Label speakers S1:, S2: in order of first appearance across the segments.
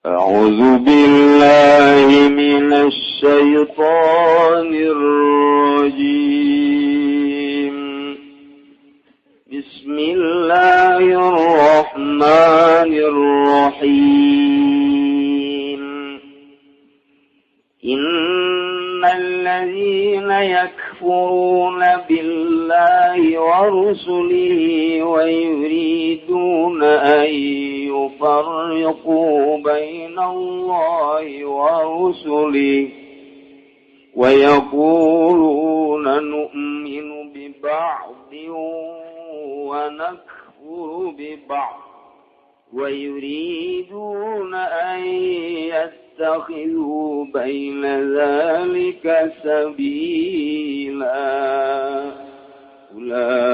S1: أعوذ بالله من الشيطان الرجيم بسم الله الرحمن الرحيم إن الذين يكفرون بالله ورسله ويريدون أن يفرقوا بين الله ورسله ويقولون نؤمن ببعض ونكفر ببعض ويريدون أن يتخذوا بين ذلك سبيلا أولئك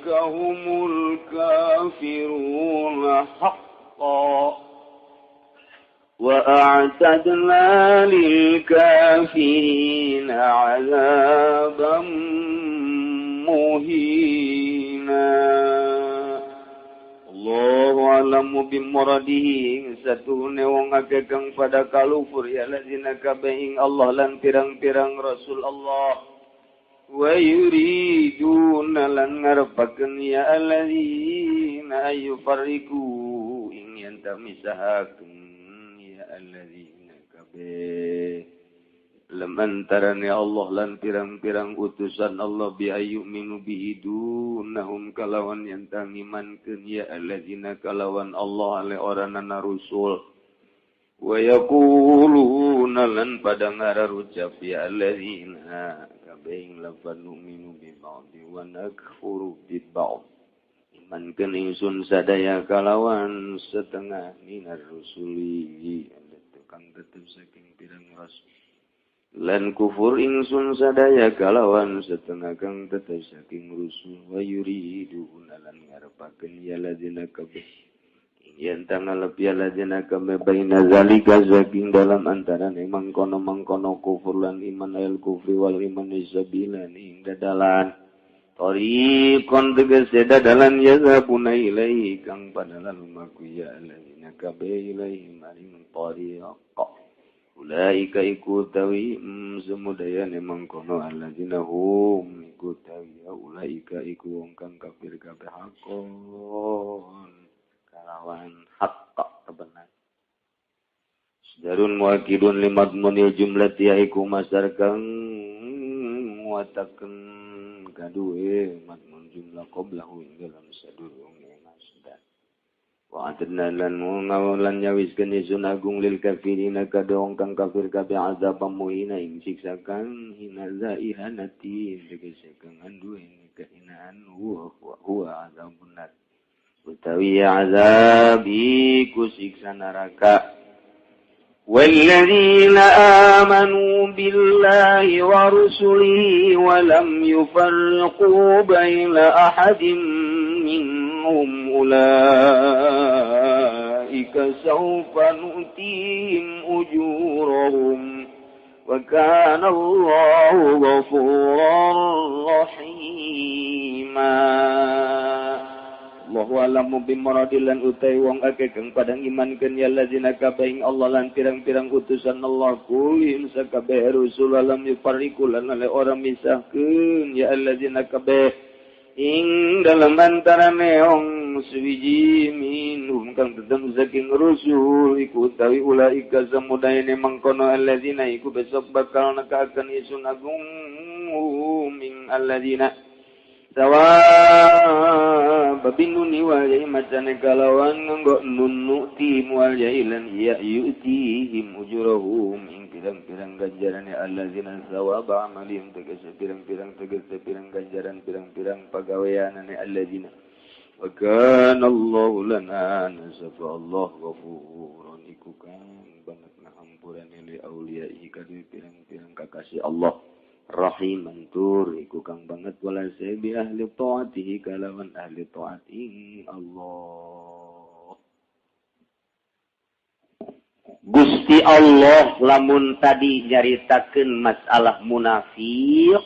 S1: هم الكافرون حقا وأعتدنا للكافرين عذابا مهينا Allahu alamu bimuradihi satuhune wong akeh kang pada kalufur ya lazina kabeh Allah lan pirang-pirang rasul Allah wa yuriduna lan ngarepaken ya alladzina yufarriqu ing yen tamisahaken ya alladzina kabeh lemantarane Allah lan pirang-pirang utusan Allah bi ayyuminu bihi dunahum kalawan yang tangimankeun ya alladzina kalawan Allah ale oranana rusul wa yaquluna lan pada ngararucap ya alladzina kabeh lafan nu'minu bi ba'di wa nakfuru bi ba'd imankeun ingsun sadaya kalawan setengah minar rusuli kang tetep saking pirang rasul lan kufur ingsun sadaya kalawan setengah kang tetep saking rusul wa yuridu lan ngarepaken ya ladina kabeh yen tangal ya ladina kabeh baina zalika saking dalam antarané mangkono kufur lan iman al kufri wal iman sabilan ing dadalan tariqon tegese dadalan yazabuna ilaihi kang padahal lumaku ya ladina kabeh ilaihi maring tariq ulaika ikutawi semudayane mangkono alladzina hum ikutawi ulaika iku wong kang kafir kabeh hakon kalawan haqq kebenar sadarun muakidun limadmunil jumlati yaiku masdar kang muataken kaduwe madmun jumlah qablahu ing dalam sadurung masdar wa adna lan ngawalan nyawiskeun isun agung lil kafirina kadong kang kafir kabeh azab muhina ing siksa kang hina zaihanati tegese kang anduwe kehinaan huwa azabun nar utawi azabi ku siksa neraka walladzina amanu billahi wa rusulihi wa lam yufarriqu baina ahadin minhum ulaika sawfa nu'tihim ujurahum wa kana Allahu ghafurar rahima Allahu alamu bimaradilan utai wong akeh kang padang imankeun ya lazina kabeh Allah lan pirang-pirang utusan Allah kulim sakabeh rasul lam yufarriqu lan ale ora misahkeun ya allazina kabeh ing dalam antarane wong suwiji minhum kang tetep saking rusul iku utawi ulaika samudayane mangkono alladzina iku besok bakal nekaken isun agung min alladzina sawa babinuni wal yai macane kalawan nggo nunuti wal yailan ya yu'tihim ujurahum ing pirang-pirang ganjarane alladzina sawaba amalim tegese pirang-pirang ganjaran pirang-pirang pagaweanane alladzina wa kana Allahu lana nasafa Allah ghafurun iku kang banget ngahampurane li auliya'i kadu pirang-pirang kakasih Allah rahiman tur iku kang banget wala sabi ahli taatihi kalawan ahli taati Allah Gusti Allah lamun tadi nyaritakeun masalah munafikin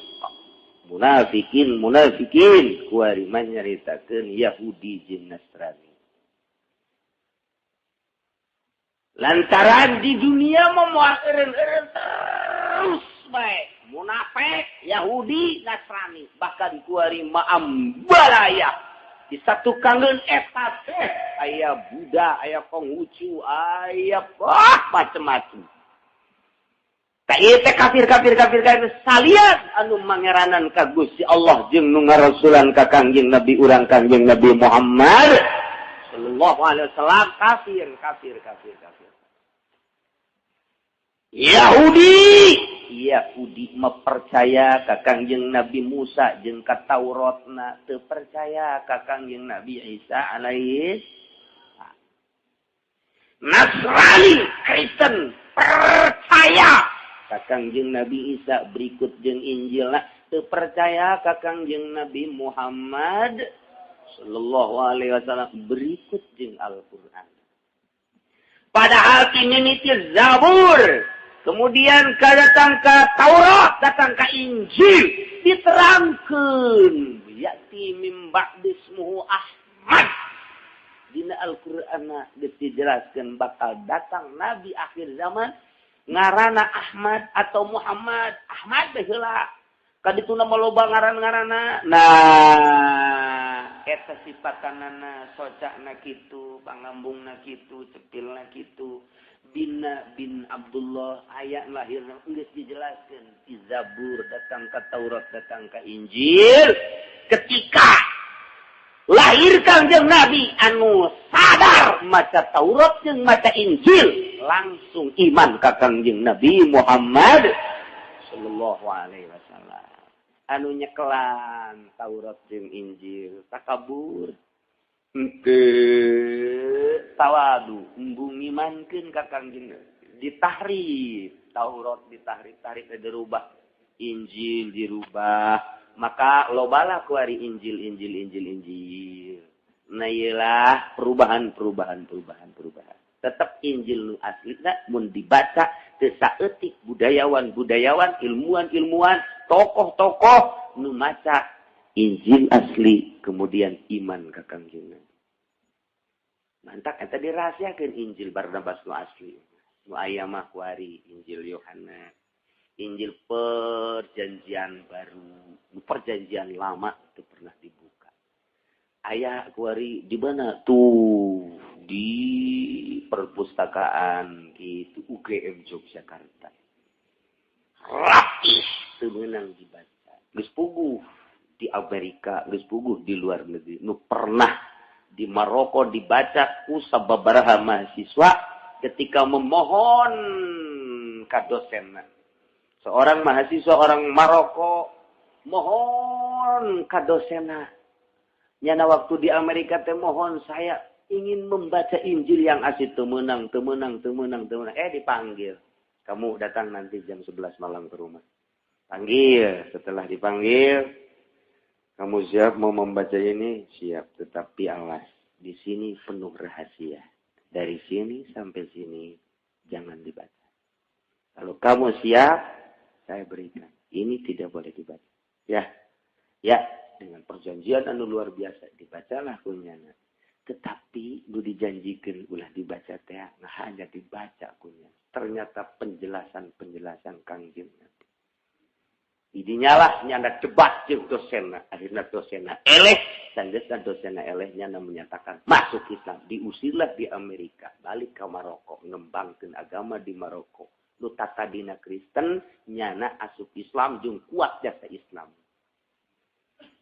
S1: kuari nyaritakeun Yahudi jeung Nasrani
S2: Lantaran di dunia memuas eren-eren terus baik. Munafik, Yahudi, Nasrani. Bahkan kuari maambalaya. Disatukangan eta teh. Aya Buddha, aya Konghucu, aya macam-macam. Tak ieu teh kafir salian anu mangeranan ka Gusti Allah jeung nu ngarasulan ka Kangjeng Nabi urang Kangjeng Nabi Muhammad sallallahu alaihi wasallam kafir. Yahudi mempercaya ka Kangjeng Nabi Musa jeung ka Tauratna, teu percaya ka Kangjeng Nabi Isa alaihi. Nasrani, Kristen percaya ka Kangjeng Nabi Isa berikut jeung Injilna, teu percaya ka Kangjeng Nabi Muhammad sallallahu alaihi wasallam berikut jeung Al-Qur'an. Padahal ini Zabur, kemudian datang ke Taurat, datang ke Injil, diterangkan ya'ti mim ba'di ismuhu Ahmad. Dina Al-Qur'an dijelaskan bakal datang nabi akhir zaman ngarana Ahmad atau Muhammad. Ahmad baheula. Kadituna maloba ngaran-ngaranna. Nah, eta sifatanana socakna kitu, pangambungna kitu, cepilna kitu. Bin Abdullah aya lahirna geus dijelaskeun di Zabur, datang ka Taurat, datang ka Injil. Ketika lahir Kangjeng Nabi anu sadar maca Taurat jeung maca Injil, langsung iman ka Kangjeng Nabi Muhammad sallallahu alaihi wasallam. Anu nyekelan Taurat jeung Injil takabur. Tawadu embung imankeun ka Kangjeng Nabi. Ditahrif Taurat, ditahrif dirubah, Injil dirubah. Maka lobalah kuari Injil. Nah iyalah perubahan. Tetap Injil nu aslina mun dibaca teu saeutik budayawan, ilmuwan, tokoh-tokoh nu maca Injil asli kemudian iman ka Kangjeng Nabi. Mantak eta dirahasiakeun Injil Barnabas nu asli. Nu aya mah kuari Injil Yohanes, Injil Perjanjian Baru, Perjanjian Lama itu pernah dibuka. Aya kuari di mana tuh? Di perpustakaan gitu UGM Yogyakarta. Rapih teu meunang dibaca. Geus puguh di Amerika, geus puguh di luar negeri. Nu pernah di Maroko dibaca ku sababaraha mahasiswa ketika memohon ka dosenna. Seorang mahasiswa orang Maroko mohon ka dosenna. Nyana waktu di Amerika teh mohon saya ingin membaca Injil yang asli temenang. Dipanggil. Kamu datang nanti jam 11 malam ke rumah. Panggil. Setelah dipanggil, kamu siap mau membaca ini? Siap. Tetapi awas, di sini penuh rahasia. Dari sini sampai sini jangan dibaca. Kalau kamu siap, saya berikan. Ini tidak boleh dibaca. Ya. Dengan perjanjian anu luar biasa. Dibacalah kunyana. Tetapi nu dijanjikan ulah dibaca teh nah hanya dibaca kunya. Ternyata penjelasan Kangjeng Nabi. Idinya lah nyanda debat jeung dosenna. Akhirna dosenna eleh, sanggeusna dosenna eleh nyanda menyatakan masuk Islam. Diusirlah di Amerika, balik ke Maroko, ngembangkeun agama di Maroko. Nu tatadina Kristen nyana asup Islam jeung kuat jasa Islam.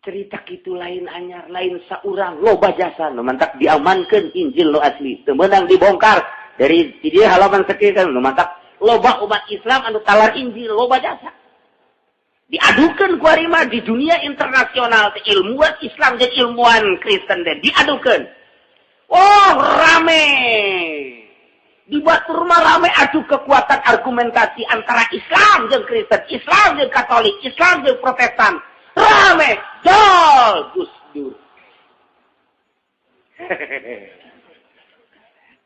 S2: Cerita kitu lain anyar, lain saurang loba jasa nu mantak diamankeun Injil nu asli teu meunang dibongkar dari dia halaman sekieu kan nu mantak loba umat Islam anu talar Injil loba jasa diadukeun ku ari mah di dunia internasional teh ilmuwan Islam jeung ilmuwan Kristen teh diadukeun. Oh rame di batur mah rame adu kekuatan argumentasi antara Islam jeung Kristen, Islam jeung Katolik, Islam jeung Protestan. Rame, jol, Gus Dur.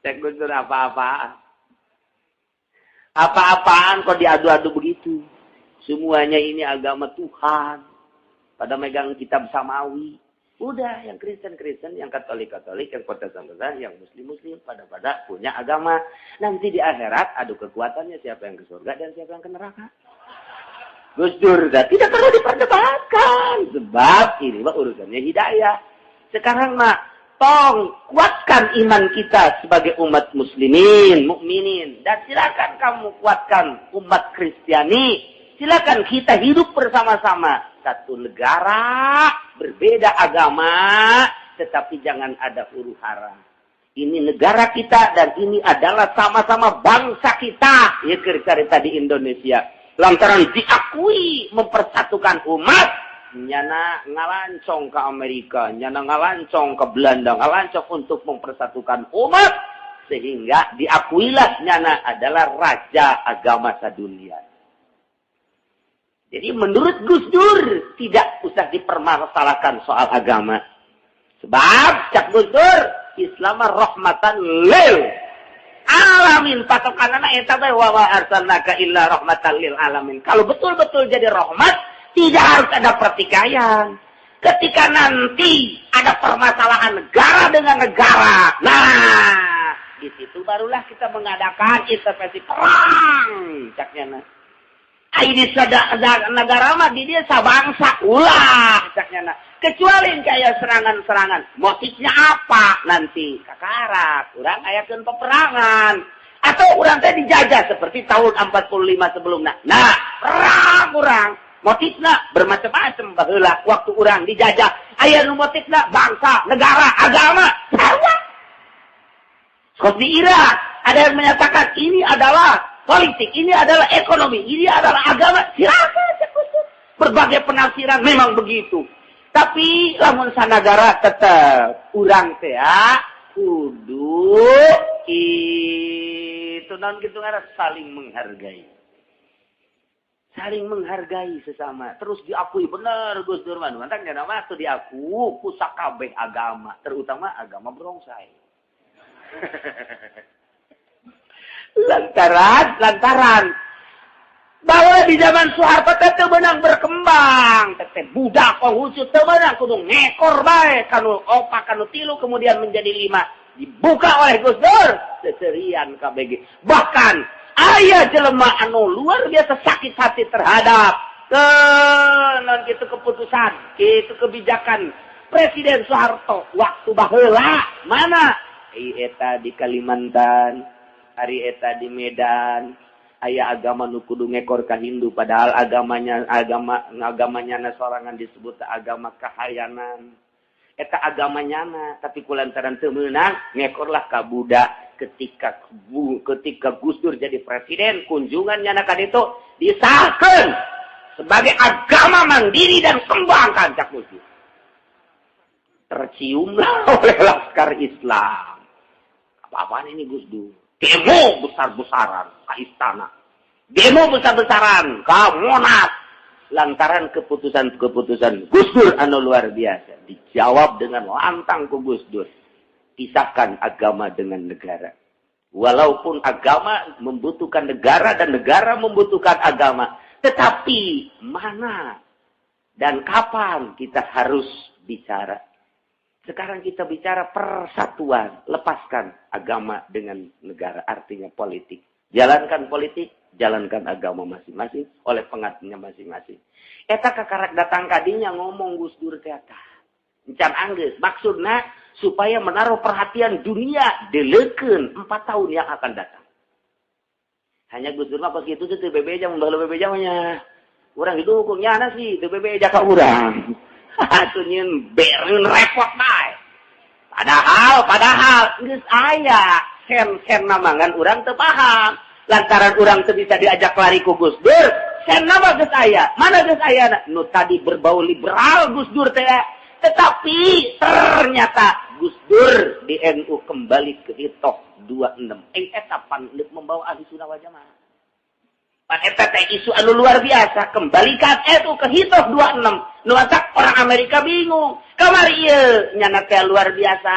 S2: Cek Gus Dur apa-apaan. Apa-apaan kok diadu-adu begitu. Semuanya ini agama Tuhan. Pada megang kitab Samawi. Udah, yang Kristen, yang Katolik, yang Protestan, yang Muslim, pada punya agama. Nanti di akhirat adu kekuatannya siapa yang ke surga dan siapa yang ke neraka. Gus Dur tidak perlu diperdebatkan. Sebab ini mah urusannya hidayah. Sekarang mah, tong kuatkan iman kita sebagai umat muslimin, mukminin. Dan silakan kamu kuatkan umat Kristiani. Silakan kita hidup bersama-sama. Satu negara, berbeda agama, tetapi jangan ada huru-hara. Ini negara kita dan ini adalah sama-sama bangsa kita. Ya cerita di Indonesia. Lantaran diakui mempersatukan umat, nyana ngalancong ke Amerika, nyana ngalancong ke Belanda, ngalancong untuk mempersatukan umat, sehingga diakuilah nyana adalah raja agama sadunia. Jadi menurut Gus Dur tidak usah dipermasalahkan soal agama. Sebab cak Gus Dur Islam rahmatan lil alamin, patokanana eta bae wa arsalnaka illa rahmatan lil alamin. Kalau betul-betul jadi rahmat, tidak harus ada pertikaian. Ketika nanti ada permasalahan negara dengan negara, nah di situ barulah kita mengadakan intervensi perang, caknya. Ini negara mah di dia sabangsa ulah, caknya. Kecuali kayak serangan-serangan, motifnya apa nanti? Kakarak, orang ayakeun peperangan. Atau orang teh dijajah seperti tahun 45 sebelumnya. Nah, perang orang. Motifnya bermacam-macam baheula waktu orang dijajah. Aya nu motifnya bangsa, negara, agama, sarua. Seperti Irak, ada yang menyatakan ini adalah politik, ini adalah ekonomi, ini adalah agama. Silakan, berbagai penafsiran memang begitu. Tapi lamun sanagara tetap urang teh kudu itu non gitu ngaran saling menghargai. Saling menghargai sesama. Terus diakui benar Gus Dur mah. Mantang nya nama teu diaku ku sakabeh agama, terutama agama Brongsai. lantaran bahwa di zaman Soeharto teh benang berkembang, teh budak Konghucu teh benang kudu ngekor bae kanu 4 kanu 3 kemudian menjadi 5 dibuka oleh Gus Dur seserian KBG. Bahkan aya jelema anu luar biasa sakit hati terhadap non kitu keputusan, kitu kebijakan Presiden Soeharto waktu baheula mana eta di Kalimantan, hari eta di Medan. Aya agama nu kudu ngekor ka Hindu padahal agamanya sorangan disebut agama kahayanan. Eta agamanya tapi kulantaran teu meunang ngekorlah ka Buddha. Ketika Gus Dur jadi presiden, kunjungannya ka ditu disahkeun sebagai agama mandiri dan kembangkan cak Gus Dur. Terciumlah oleh Laskar Islam. Apa-apaan ini Gus Dur? Demo besar-besaran ke istana. Demo besar-besaran ke Monas. Lantaran keputusan-keputusan Gus Dur anu luar biasa. Dijawab dengan lantang ke Gus Dur. Pisahkan agama dengan negara. Walaupun agama membutuhkan negara dan negara membutuhkan agama. Tetapi mana dan kapan kita harus bicara? Sekarang kita bicara persatuan. Lepaskan agama dengan negara. Artinya politik. Jalankan politik. Jalankan agama masing-masing. Oleh pengatnya masing-masing. Eta kakarak datang kadinya ngomong Gus Dur kata. Encan anggeus. Maksudnya supaya menaruh perhatian dunia. Deleukeun 4 tahun yang akan datang. Hanya Gus Dur mah begitu tuh BB aja. Membawa BB jamanya. Orang itu hukumnya sih. BB aja ke orang. Hatunyin beren repot bae. Padahal geus aya sen namangan urang teu paham. Lantaran urang teu bisa diajak lari ku Gus Dur, sen nama geus aya. Mana geus aya? Nu tadi berbau liberal Gus Dur teh. Tetapi ternyata Gus Dur di NU kembali ke hitoh 26. Eta pan membawa ahli sunnah wal jamaah. Eta teh isu anu luar biasa, kembalikan itu ke hitoh 26. Nu atak orang Amerika bingung. Kamari ieu nyana teh luar biasa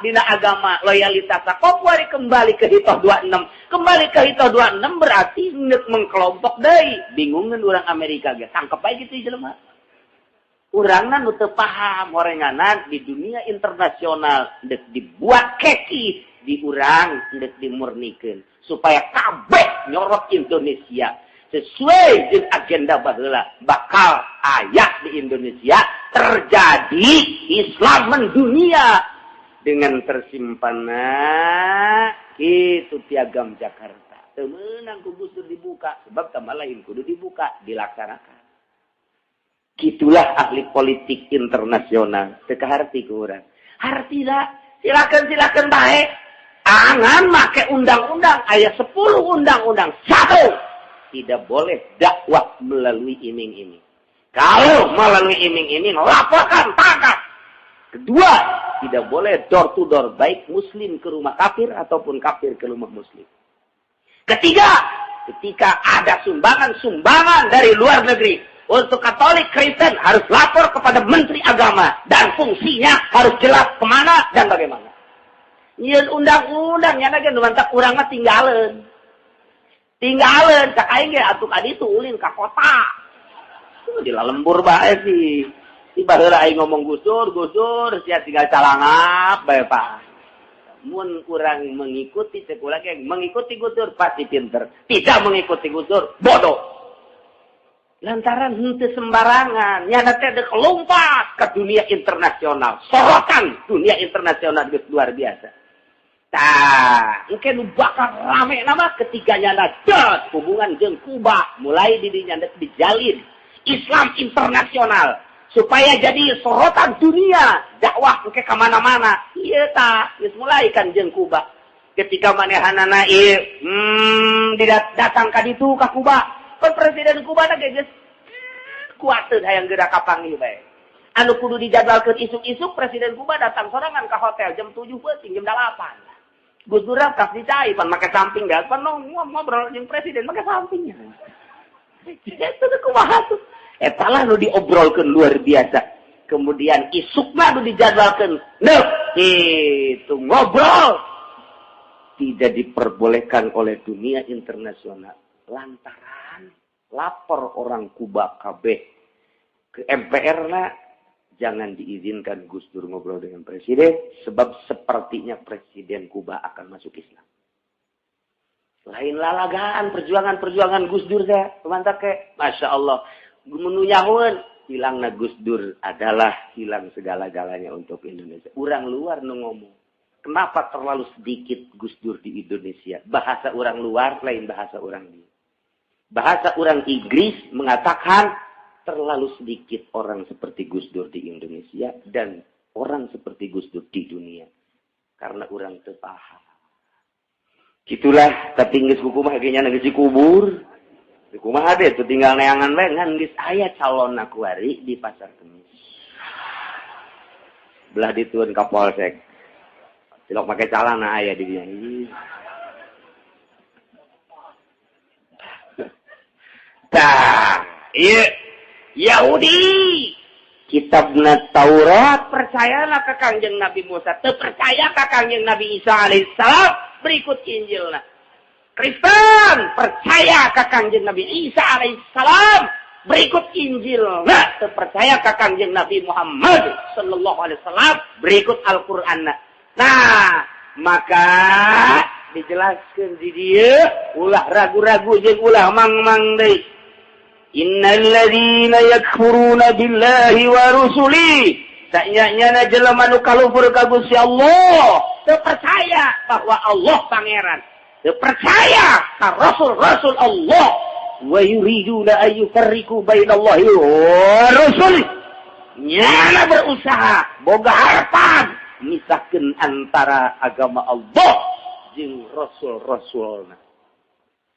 S2: dina agama loyalitas kok wari kembali ke hitoh 26. Kembali ke hitoh 26 berarti neuk mengkelompok deui. Bingungeun urang Amerika ge. Sangkep bae kitu jelema. Urangna nu teu paham horenganan di dunia internasional dek dibuat keki di urang dek dimurnikeun supaya kabeh nyorot Indonesia sesuai dengan agenda baheula bakal aya di Indonesia terjadi Islam mendunia dengan tersimpanna kitu piagam Jakarta. Teu meunang ku Gus Dur dibuka sebab tambah lain kudu dibuka dilaksanakan. Gitulah ahli politik internasional. Teu kaharti ku urang. Hartila silakan bae. Angan make undang-undang aya 10 undang-undang. 1. Tidak boleh dakwah melalui iming-iming. Kalau melalui iming-iming laporkan tangkap. Kedua, tidak boleh door to door baik muslim ke rumah kafir ataupun kafir ke rumah muslim. Ketiga, ketika ada sumbangan dari luar negeri untuk Katolik Kristen harus lapor kepada Menteri Agama dan fungsinya harus jelas kemana dan bagaimana. Nyeun undang-undang nya ge nu mantak urang mah tinggalin cak aing ge atuh ka ditu ulin ka kota. Di lembur bae sih. Di baheula aing ngomong Gus Dur sia tinggal calangap bae Pak. Mun urang mengikuti cek urang ge mengikuti Gus Dur pasti pinter. Tidak mengikuti Gus Dur bodoh. Lantaran henteu sembarangan, nyana teh dek lompat ke dunia internasional. Sorotan dunia internasional geus luar biasa. Tah, engke nu bakal rame nama ketiganya dat hubungan jeung Kuba mulai di dinya dijalin Islam internasional supaya jadi sorotan dunia dakwah engke ka mana-mana. Ieu tah geus mulai kan jeung Kuba. Ketika manehanana datang ka ditu ka Kuba. Kan Presiden Kuba na geus kuateun hayang geura kapanggih bae. Anu kudu dijadwalkeun isuk-isuk Presiden Kuba datang sorangan ka hotel jam 7 peuting jam 8. Gus Dur tas dicai pan make samping gas pan ngobrol jeung presiden make sampingnya. Itu kumaha tuh. Eta lah nu diobrolkeun luar biasa. Kemudian isuk mah nu dijadwalkeun. Neuh, itu ngobrol tidak diperbolehkan oleh dunia internasional. Lantaran lapor orang Kuba KB ke MPR lah, jangan diizinkan Gus Dur ngobrol dengan presiden, sebab sepertinya presiden Kuba akan masuk Islam. Lain lalagaan perjuangan Gus Dur saya, mantap ke, masya Allah, menunyahuan hilangna Gus Dur adalah hilang segala-galanya untuk Indonesia. Orang luar nu ngomong, kenapa terlalu sedikit Gus Dur di Indonesia? Bahasa orang luar lain bahasa orang di. Bahasa orang Inggris mengatakan terlalu sedikit orang seperti Gus Dur di Indonesia dan orang seperti Gus Dur di dunia. Karena orang terpaham. Gitulah, tapi geus kukumah geunya geus dikubur. Kumaha deh tuh tinggal neangan bae ngan geus aya calonna kuari di Pasar Kemis. Belah ditueun ka Polsek. Cilok make calana aya di dieu. Tah, ieu Yahudi kitabna Taurat percayalah ka Kangjeng Nabi Musa, teu percaya ka Kangjeng Nabi Isa alaihissalam, berikut Injilna. Kristen percaya ka Kangjeng Nabi Isa alaihissalam, berikut Injilna. Teu percaya ka Kangjeng Nabi Muhammad sallallahu alaihi wasallam, berikut Al-Qur'anna. Nah, maka dijelaskeun di dieu ulah ragu-ragu jeung ulah mang-mang deui. Innal ladzina yakfuruna billahi wa rusuli. Sanyana jelema nu kalufur ka Gusti Allah, teu percaya bahwa Allah pangeran, teu percaya ka rasul-rasul Allah, wa yuriduna ay yufarriqu bainallahi wa rusuli. Nyana berusaha boga harapan misahkeun antara agama Allah jeung rasul-rasulna.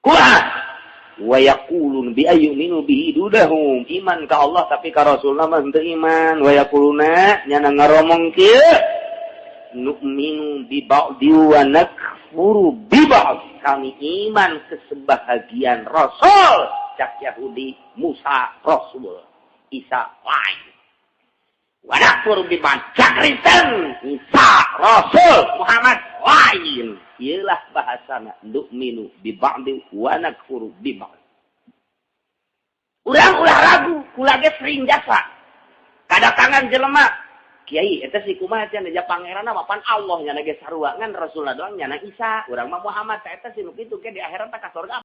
S2: Kuat wa yaqulun bi ayyuminu bihi dudahum, iman ka Allah tapi ka rasulna mah teu iman. Wa yaquluna nyana ngaromong kieu nu'minu bi ba'di wa nakfuru bi ba'd, kami iman ke sebahagian rasul. Cak Yahudi Musa rasul, Isa lain. Wa nakfuru bi ba'd, cak Kristen Isa rasul, Muhammad lain. Ialah bahasana nu'minu bi ba'di wa nakfuru bi ba'd. Urang ulah ragu, kula ge sering jasa. Kadatangan jelema. Kiai, eta si kumaha cenah ja pangeranna mah pan Allah nya ge sarua ngan Rasulullah doang nya Isa, urang mah Muhammad eta si nu kitu ge di akhirat ka surga